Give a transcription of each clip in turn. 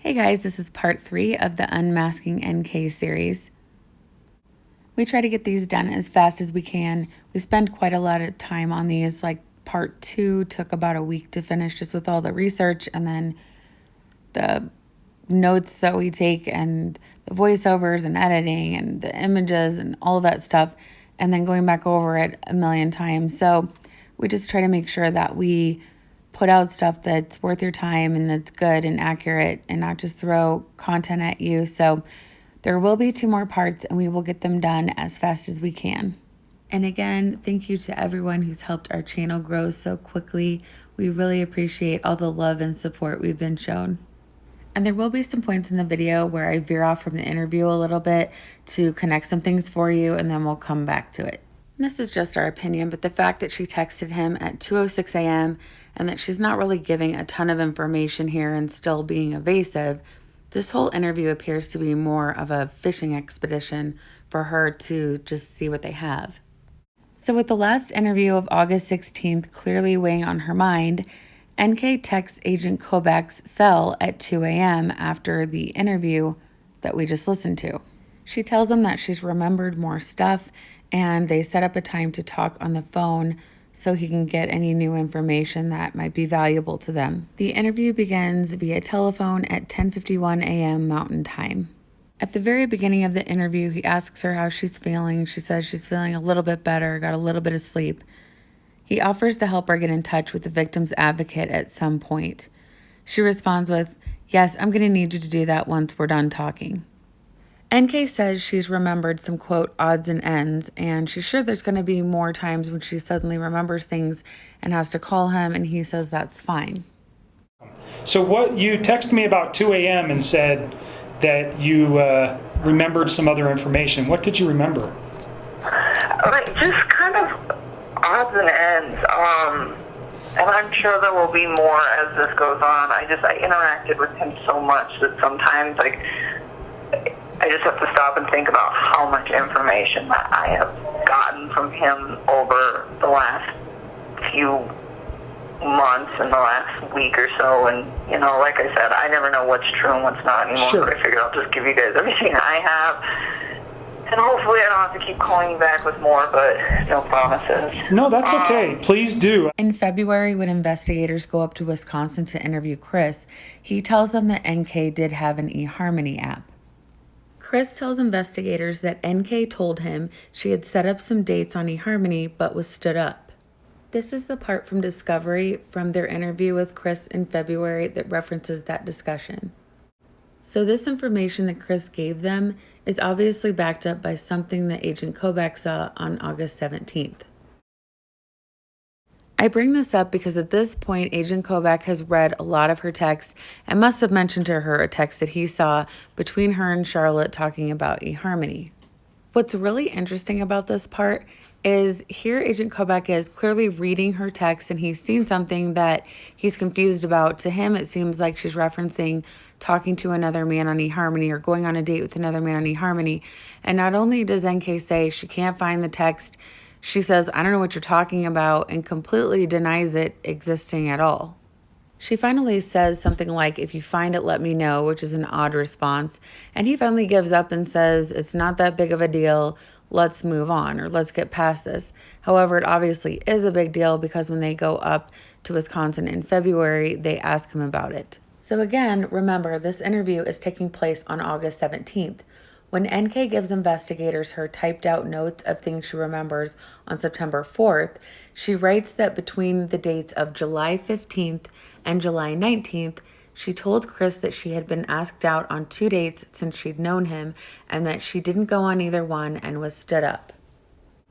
Hey guys, this is part 3 of the Unmasking NK series. We try to get these done as fast as we can. We spend quite a lot of time on these, like part 2 took about a week to finish just with all the research and then the notes that we take and the voiceovers and editing and the images and all that stuff, and then going back over it a million times. So we just try to make sure that we put out stuff that's worth your time and that's good and accurate and not just throw content at you. So there will be 2 more parts and we will get them done as fast as we can. And again, thank you to everyone who's helped our channel grow so quickly. We really appreciate all the love and support we've been shown. And there will be some points in the video where I veer off from the interview a little bit to connect some things for you, and then we'll come back to it. And this is just our opinion, but the fact that she texted him at 2:06 a.m. and that she's not really giving a ton of information here and still being evasive, this whole interview appears to be more of a fishing expedition for her to just see what they have. So with the last interview of August 16th clearly weighing on her mind, NK texts Agent KOBACK's cell at 2 a.m. after the interview that we just listened to. She tells him that she's remembered more stuff, and they set up a time to talk on the phone so he can get any new information that might be valuable to them. The interview begins via telephone at 10:51 a.m. Mountain Time. At the very beginning of the interview, he asks her how she's feeling. She says she's feeling a little bit better, got a little bit of sleep. He offers to help her get in touch with the victim's advocate at some point. She responds with, "Yes, I'm going to need you to do that once we're done talking." NK says she's remembered some, quote, odds and ends, and she's sure there's going to be more times when she suddenly remembers things and has to call him, and he says that's fine. So what you texted me about 2 a.m. and said that you remembered some other information. What did you remember? Like, just kind of odds and ends. And I'm sure there will be more as this goes on. I interacted with him so much that sometimes, like, I just have to stop and think about how much information that I have gotten from him over the last few months and the last week or so. And, like I said, I never know what's true and what's not anymore. Sure. So I figured I'll just give you guys everything I have. And hopefully I don't have to keep calling you back with more, but no promises. No, that's okay. Please do. In February, when investigators go up to Wisconsin to interview Chris, he tells them that NK did have an eHarmony app. Chris tells investigators that NK told him she had set up some dates on eHarmony but was stood up. This is the part from Discovery from their interview with Chris in February that references that discussion. So this information that Chris gave them is obviously backed up by something that Agent KOBACK saw on August 17th. I bring this up because at this point, Agent KOBACK has read a lot of her texts and must have mentioned to her a text that he saw between her and Charlotte talking about eHarmony. What's really interesting about this part is here Agent KOBACK is clearly reading her text and he's seen something that he's confused about. To him, it seems like she's referencing talking to another man on eHarmony or going on a date with another man on eHarmony. And not only does NK say she can't find the text, she says, "I don't know what you're talking about," and completely denies it existing at all. She finally says something like, "If you find it, let me know," which is an odd response. And he finally gives up and says, "It's not that big of a deal. Let's move on, or let's get past this." However, it obviously is a big deal because when they go up to Wisconsin in February, they ask him about it. So again, remember, this interview is taking place on August 17th. When NK gives investigators her typed out notes of things she remembers on September 4th, she writes that between the dates of July 15th and July 19th, she told Chris that she had been asked out on 2 dates since she'd known him and that she didn't go on either one and was stood up.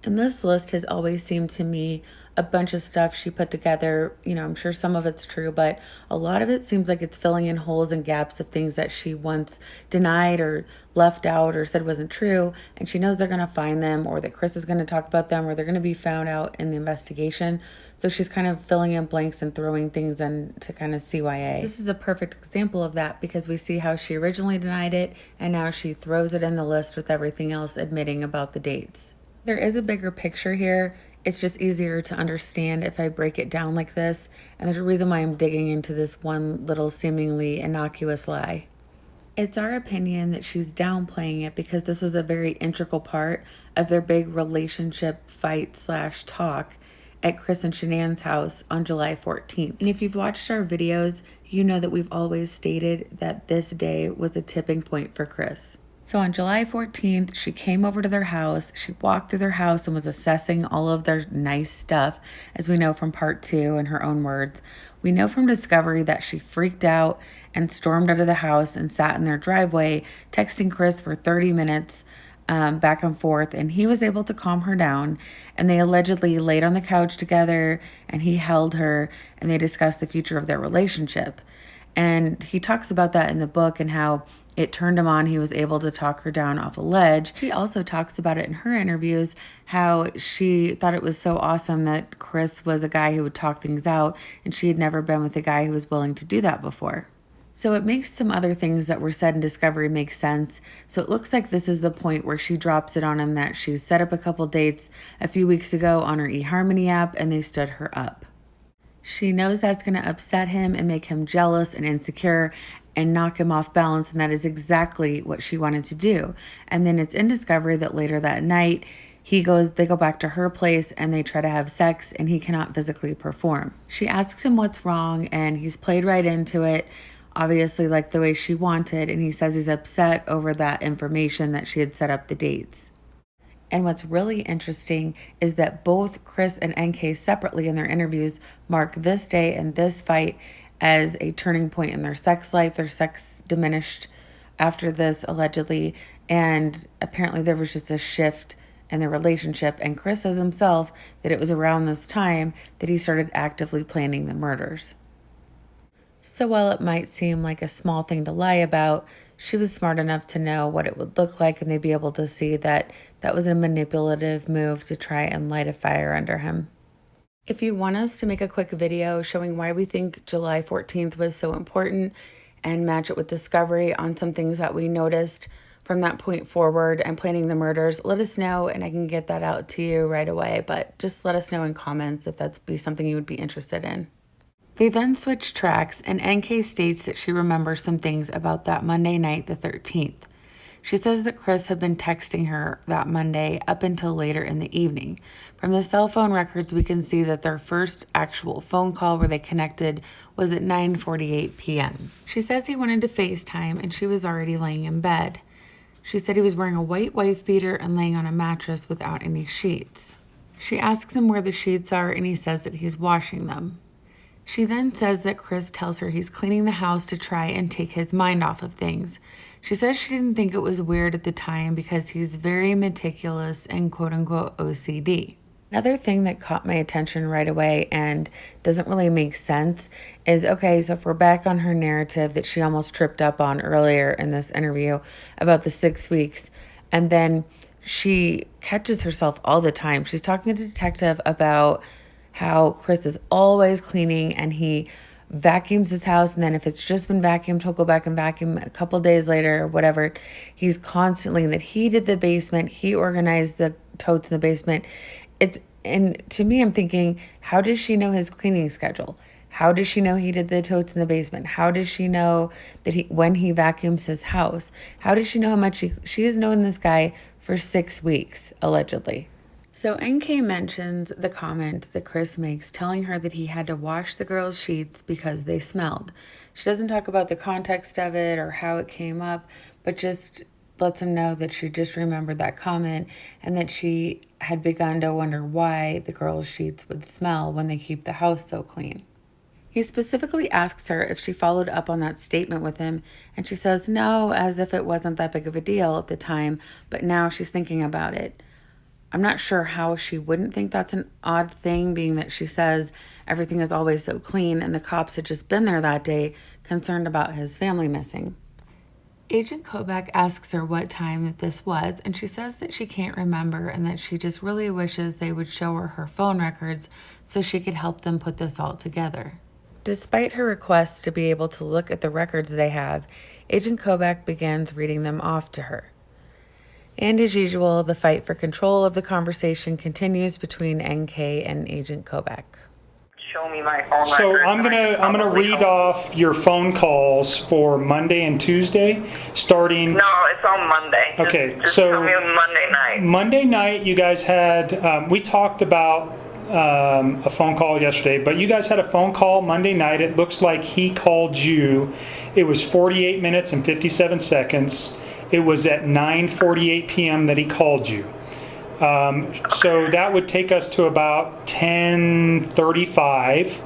And this list has always seemed to me a bunch of stuff she put together. I'm sure some of it's true, but a lot of it seems like it's filling in holes and gaps of things that she once denied or left out or said wasn't true. And she knows they're going to find them, or that Chris is going to talk about them, or they're going to be found out in the investigation. So she's kind of filling in blanks and throwing things in to kind of CYA. This is a perfect example of that because we see how she originally denied it and now she throws it in the list with everything else admitting about the dates. There is a bigger picture here. It's just easier to understand if I break it down like this, and there's a reason why I'm digging into this one little seemingly innocuous lie. It's our opinion that she's downplaying it because this was a very integral part of their big relationship fight/talk at Chris and Shanann's house on July 14th. And if you've watched our videos, you know that we've always stated that this day was a tipping point for Chris. So on July 14th, she came over to their house. She walked through their house and was assessing all of their nice stuff, as we know from part 2 in her own words. We know from Discovery that she freaked out and stormed out of the house and sat in their driveway, texting Chris for 30 minutes back and forth, and he was able to calm her down. And they allegedly laid on the couch together, and he held her, and they discussed the future of their relationship. And he talks about that in the book and how it turned him on. He was able to talk her down off a ledge. She also talks about it in her interviews, how she thought it was so awesome that Chris was a guy who would talk things out, and she had never been with a guy who was willing to do that before. So it makes some other things that were said in Discovery make sense. So it looks like this is the point where she drops it on him that she's set up a couple dates a few weeks ago on her eHarmony app, and they stood her up. She knows that's going to upset him and make him jealous and insecure and knock him off balance, and that is exactly what she wanted to do. And then it's in Discovery that later that night, they go back to her place and they try to have sex, and he cannot physically perform. She asks him what's wrong, and he's played right into it, obviously like the way she wanted, and he says he's upset over that information that she had set up the dates. And what's really interesting is that both Chris and NK separately in their interviews mark this day and this fight as a turning point in their sex life. Their sex diminished after this, allegedly, and apparently there was just a shift in their relationship. And Chris says himself that it was around this time that he started actively planning the murders. So while it might seem like a small thing to lie about, she was smart enough to know what it would look like, and they'd be able to see that that was a manipulative move to try and light a fire under him. If you want us to make a quick video showing why we think July 14th was so important and match it with Discovery on some things that we noticed from that point forward and planning the murders, let us know and I can get that out to you right away. But just let us know in comments if that's something you would be interested in. They then switch tracks, and NK states that she remembers some things about that Monday night, the 13th. She says that Chris had been texting her that Monday up until later in the evening. From the cell phone records, we can see that their first actual phone call where they connected was at 9:48 p.m. She says he wanted to FaceTime, and she was already laying in bed. She said he was wearing a white wife beater and laying on a mattress without any sheets. She asks him where the sheets are, and he says that he's washing them. She then says that Chris tells her he's cleaning the house to try and take his mind off of things. She says she didn't think it was weird at the time because he's very meticulous and quote-unquote OCD. Another thing that caught my attention right away and doesn't really make sense is, okay, so if we're back on her narrative that she almost tripped up on earlier in this interview about the 6 weeks, and then she catches herself all the time. She's talking to the detective about how Chris is always cleaning and he vacuums his house, and then if it's just been vacuumed, he'll go back and vacuum a couple days later or whatever. He's constantly, that he did the basement, he organized the totes in the basement. And to me, I'm thinking, how does she know his cleaning schedule? How does she know he did the totes in the basement? How does she know that when he vacuums his house? How does she know how much she has known this guy for 6 weeks, allegedly? So NK mentions the comment that Chris makes telling her that he had to wash the girls' sheets because they smelled. She doesn't talk about the context of it or how it came up, but just lets him know that she just remembered that comment and that she had begun to wonder why the girls' sheets would smell when they keep the house so clean. He specifically asks her if she followed up on that statement with him, and she says no, as if it wasn't that big of a deal at the time, but now she's thinking about it. I'm not sure how she wouldn't think that's an odd thing, being that she says everything is always so clean and the cops had just been there that day, concerned about his family missing. Agent KOBACK asks her what time that this was, and she says that she can't remember and that she just really wishes they would show her phone records so she could help them put this all together. Despite her request to be able to look at the records they have, Agent KOBACK begins reading them off to her. And as usual, the fight for control of the conversation continues between NK and Agent KOBACK. show me my phone So records. I'm gonna read off your phone calls for Monday and Tuesday, starting. No, it's on Monday. Okay, just so tell me on Monday night. Monday night, you guys had. We talked about a phone call yesterday, but you guys had a phone call Monday night. It looks like he called you. It was 48 minutes and 57 seconds. It was at 9:48 p.m. that he called you. So that would take us to about 10:35.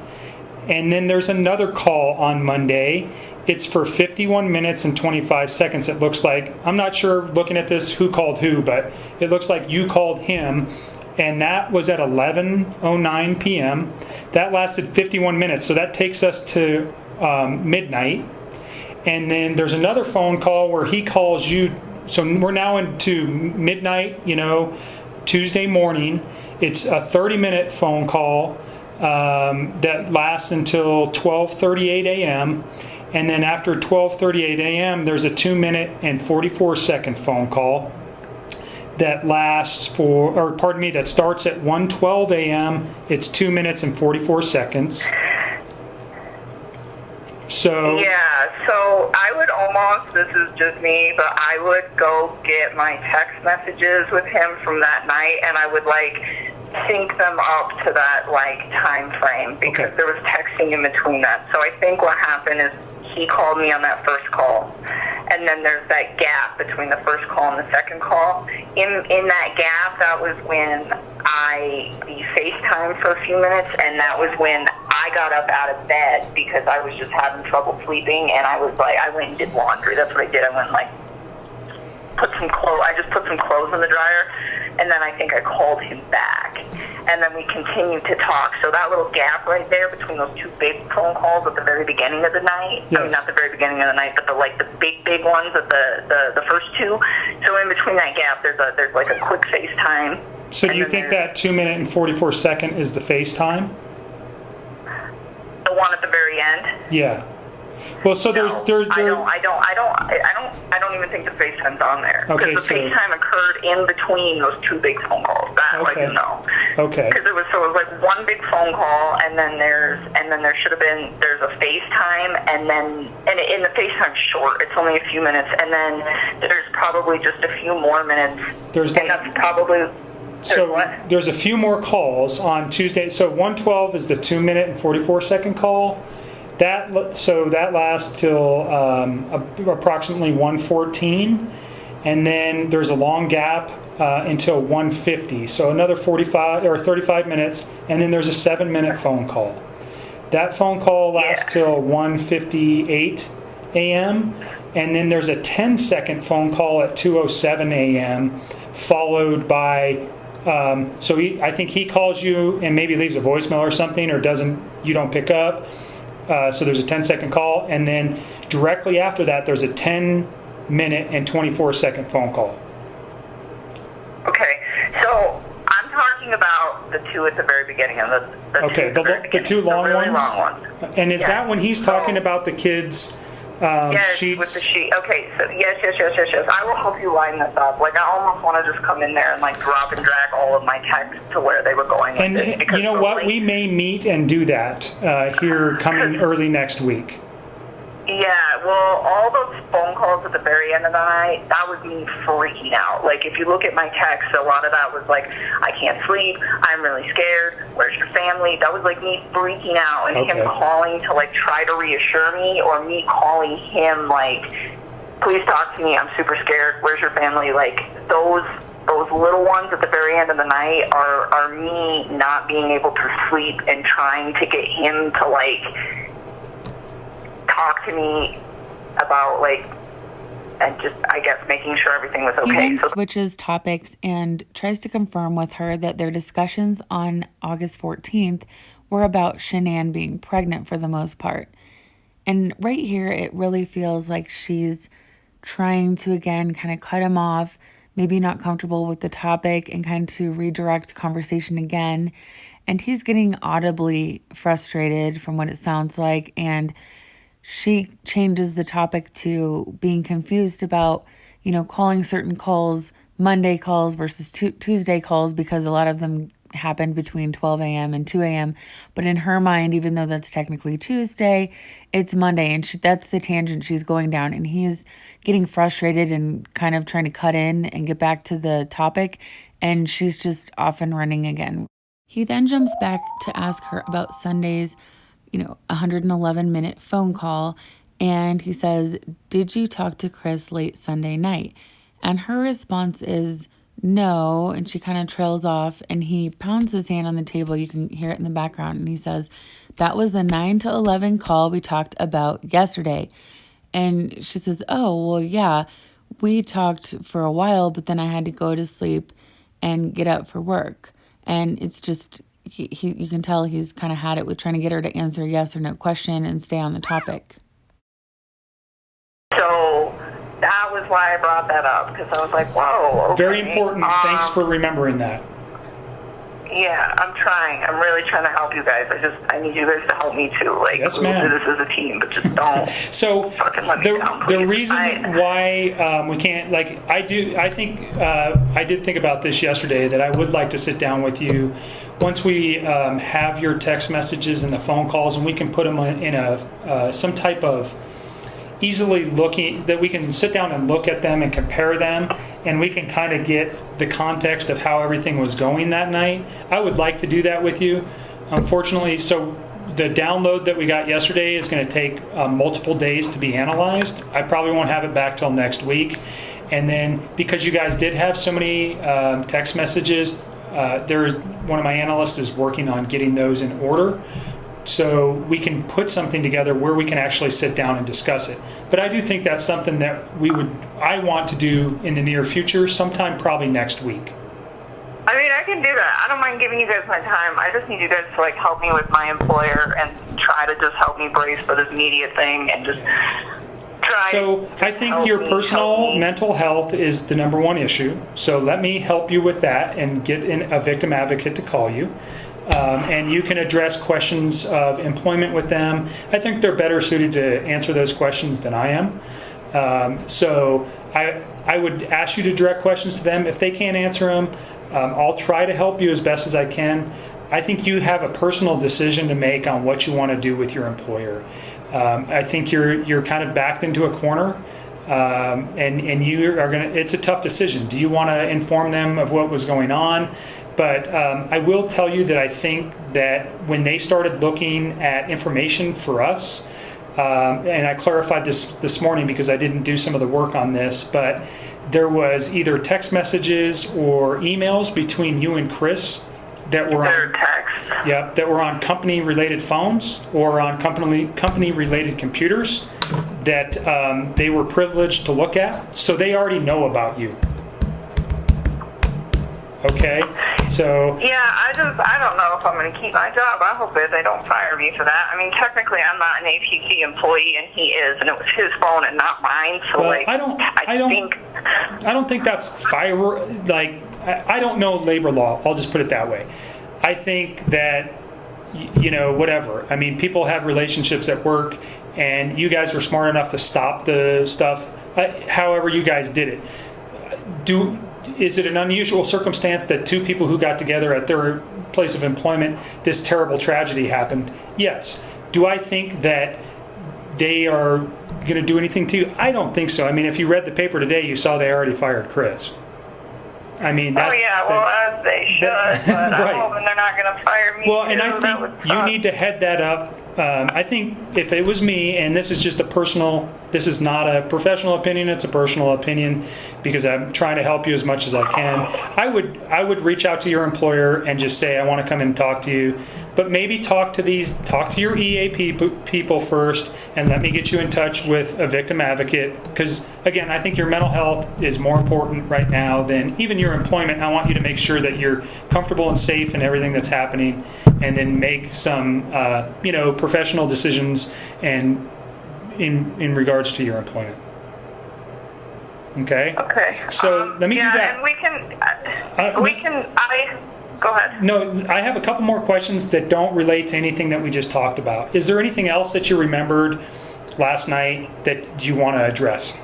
And then there's another call on Monday. It's for 51 minutes and 25 seconds, it looks like. I'm not sure, looking at this, who called who, but it looks like you called him. And that was at 11:09 p.m. That lasted 51 minutes. So that takes us to midnight. And then there's another phone call where he calls you. So we're now into midnight, Tuesday morning. It's a 30-minute phone call that lasts until 12:38 a.m. And then after 12:38 a.m., there's a 2-minute and 44-second phone call that that starts at 1:12 a.m. It's 2 minutes and 44 seconds. So I would almost, this is just me, but I would go get my text messages with him from that night, and I would sync them up to that time frame, because there was texting in between that. So I think what happened is he called me on that first call, and then there's that gap between the first call and the second call. In that gap, that was when we FaceTimed for a few minutes, and that was when I got up out of bed because I was just having trouble sleeping, and I went and did laundry. That's what I did. I went I just put some clothes in the dryer, and then I think I called him back, and then we continued to talk. So that little gap right there between those two big phone calls at the very beginning of the night, yes. I mean, not the very beginning of the night, but the big ones at the first two. So in between that gap, there's a quick FaceTime. So you think that 2-minute and 44-second is the FaceTime? The one at the very end? Yeah. Well, so No, there's I don't even think the FaceTime's on there. Okay, because the FaceTime occurred in between those two big phone calls. That Okay. Okay. Because it was one big phone call, and then there's a FaceTime, and in the FaceTime short, it's only a few minutes, and then there's probably just a few more minutes. That's probably. There's a few more calls on Tuesday. So 1:12 is the 2-minute and 44-second call. That lasts till approximately 1:14, and then there's a long gap until 1:50. So another 45 or 35 minutes, and then there's a 7-minute phone call. That phone call lasts till 1:58 a.m., and then there's a 10-second phone call at 2:07 a.m., followed by. I think he calls you and maybe leaves a voicemail or something, or you don't pick up. So there's a 10-second call, and then directly after that, there's a 10-minute and 24-second phone call. Okay, so I'm talking about the two at the very beginning of the the two long really ones. Long ones. And is that when he's talking about the kids' sheets? With the sheet. Okay, so yes. I will help you line this up. I almost want to just come in there and drop and drag all of my texts to where they were going. And you know what? We may meet and do that here coming early next week. Yeah, well, all those phone calls at the very end of the night, that was me freaking out. If you look at my text, a lot of that was I can't sleep, I'm really scared, where's your family? That was me freaking out, and him calling to try to reassure me, or me calling him please talk to me, I'm super scared, where's your family? Those little ones at the very end of the night are me not being able to sleep and trying to get him to talk to me about and just, I guess, making sure everything was okay. He then switches topics and tries to confirm with her that their discussions on August 14th were about Shanann being pregnant for the most part. And right here, it really feels like she's trying to, again, kind of cut him off, maybe not comfortable with the topic, and kind of to redirect conversation again. And he's getting audibly frustrated from what it sounds like, and she changes the topic to being confused about, calling certain calls Monday calls versus Tuesday calls, because a lot of them happened between 12 a.m. and 2 a.m. But in her mind, even though that's technically Tuesday, it's Monday. And that's the tangent she's going down. And he's getting frustrated and kind of trying to cut in and get back to the topic. And she's just off and running again. He then jumps back to ask her about Sunday's, 111-minute phone call. And he says, "Did you talk to Chris late Sunday night?" And her response is no. And she kind of trails off, and he pounds his hand on the table. You can hear it in the background. And he says, "That was the 9 to 11 call we talked about yesterday." And she says, "Oh, well, yeah, we talked for a while, but then I had to go to sleep and get up for work." And it's just, you can tell he's kind of had it with trying to get her to answer a yes or no question and stay on the topic. So that was why I brought that up, because I was like, whoa. Okay. Very important. Thanks for remembering that. Yeah, I'm trying. I'm really trying to help you guys. I need you guys to help me too. Like, yes, we'll ma'am. do this as a team, but just don't so fucking let me down, please. The reason why we can't, I did think about this yesterday, that I would like to sit down with you once we have your text messages and the phone calls, and we can put them in some type of easily looking, that we can sit down and look at them and compare them, and we can kind of get the context of how everything was going that night. I would like to do that with you. Unfortunately, so the download that we got yesterday is going to take multiple days to be analyzed. I probably won't have it back till next week. And then because you guys did have so many text messages, one of my analysts is working on getting those in order, so we can put something together where we can actually sit down and discuss it. But I do think that's something that I want to do in the near future, sometime probably next week. I mean, I can do that. I don't mind giving you guys my time. I just need you guys to help me with my employer and try to just help me brace for this media thing and just try. So I think your personal mental health is the number one issue. So let me help you with that and get a victim advocate to call you. And you can address questions of employment with them. I think they're better suited to answer those questions than I am. So I would ask you to direct questions to them. If they can't answer them, I'll try to help you as best as I can. I think you have a personal decision to make on what you want to do with your employer. I think you're kind of backed into a corner. And you are going to, it's a tough decision. Do you want to inform them of what was going on? But I will tell you that I think that when they started looking at information for us, and I clarified this morning because I didn't do some of the work on this, but there was either text messages or emails between you and Chris that were on company-related phones or on company-related computers that they were privileged to look at, so they already know about you. Okay, so yeah, I don't know if I'm going to keep my job. I hope they don't fire me for that. I mean, technically, I'm not an APC employee, and he is, and it was his phone and not mine. So, well, I don't think that's fire. I don't know labor law. I'll just put it that way. I think that whatever. I mean, people have relationships at work, and you guys were smart enough to stop the stuff. However, you guys did it. Is it an unusual circumstance that two people who got together at their place of employment, this terrible tragedy happened? Yes. Do I think that they are going to do anything to you? I don't think so. I mean, if you read the paper today, you saw they already fired Chris. I mean, as they should, but right. I'm hoping they're not going to fire me. Well, and I think you need to head that up. I think if it was me, and this is just this is not a professional opinion, it's a personal opinion, because I'm trying to help you as much as I can. I would reach out to your employer and just say, I want to come in and talk to you, but maybe talk to your EAP people first, and let me get you in touch with a victim advocate, because again, I think your mental health is more important right now than even your employment. I want you to make sure that you're comfortable and safe in everything that's happening, and then make some professional decisions and in regards to your employment. Okay. So let me do that. And we can. Go ahead. No, I have a couple more questions that don't relate to anything that we just talked about. Is there anything else that you remembered last night that you want to address?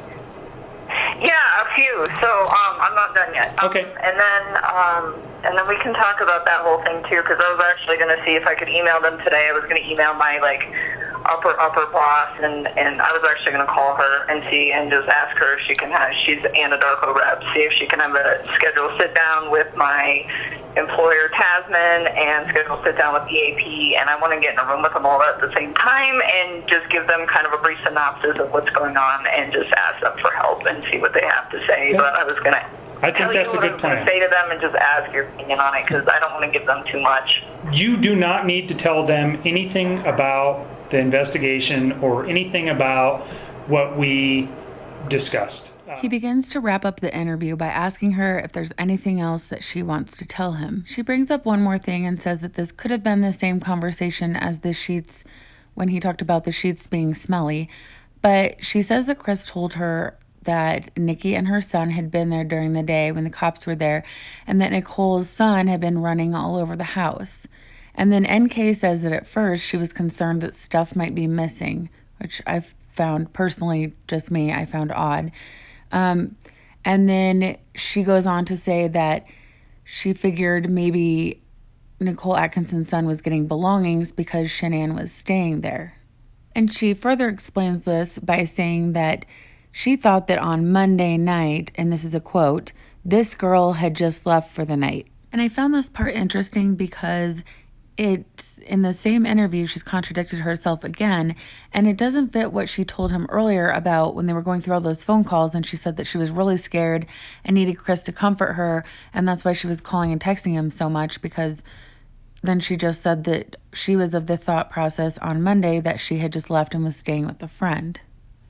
Yeah, a few. So I'm not done yet. Okay. And then And then we can talk about that whole thing too, because I was actually going to see if I could email them today. I was going to email my upper boss, and I was actually going to call her and see and just ask her if she can have. She's Anadarko rep. See if she can have a scheduled sit down with my employer Tasman and schedule sit down with EAP. And I want to get in a room with them all at the same time and just give them kind of a brief synopsis of what's going on and just ask them for help and see what they have to say. Yeah. But I was going to. I think that's a good plan. Say to them and just ask your opinion on it, because I don't want to give them too much. You do not need to tell them anything about the investigation or anything about what we discussed. He begins to wrap up the interview by asking her if there's anything else that she wants to tell him. She brings up one more thing and says that this could have been the same conversation as the sheets when he talked about the sheets being smelly, but she says that Chris told her that Nikki and her son had been there during the day when the cops were there, and that Nicole's son had been running all over the house. And then NK says that at first she was concerned that stuff might be missing, which I found personally, just me, I found odd. And then she goes on to say that she figured maybe Nicole Atkinson's son was getting belongings because Shanann was staying there. And she further explains this by saying that she thought that on Monday night, and this is a quote, this girl had just left for the night. And I found this part interesting because it's in the same interview, she's contradicted herself again, and it doesn't fit what she told him earlier about when they were going through all those phone calls, and she said that she was really scared and needed Chris to comfort her, and that's why she was calling and texting him so much, because then she just said that she was of the thought process on Monday that she had just left and was staying with a friend.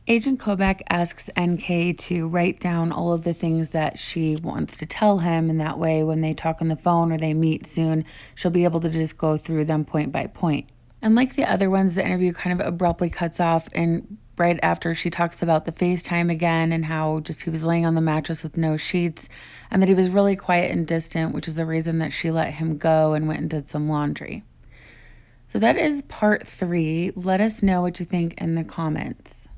Agent KOBACK asks NK to write down all of the things that she wants to tell him, and that way when they talk on the phone or they meet soon, she'll be able to just go through them point by point. And like the other ones, the interview kind of abruptly cuts off, and right after she talks about the FaceTime again and how just he was laying on the mattress with no sheets, and that he was really quiet and distant, which is the reason that she let him go and went and did some laundry. So that is part 3. Let us know what you think in the comments.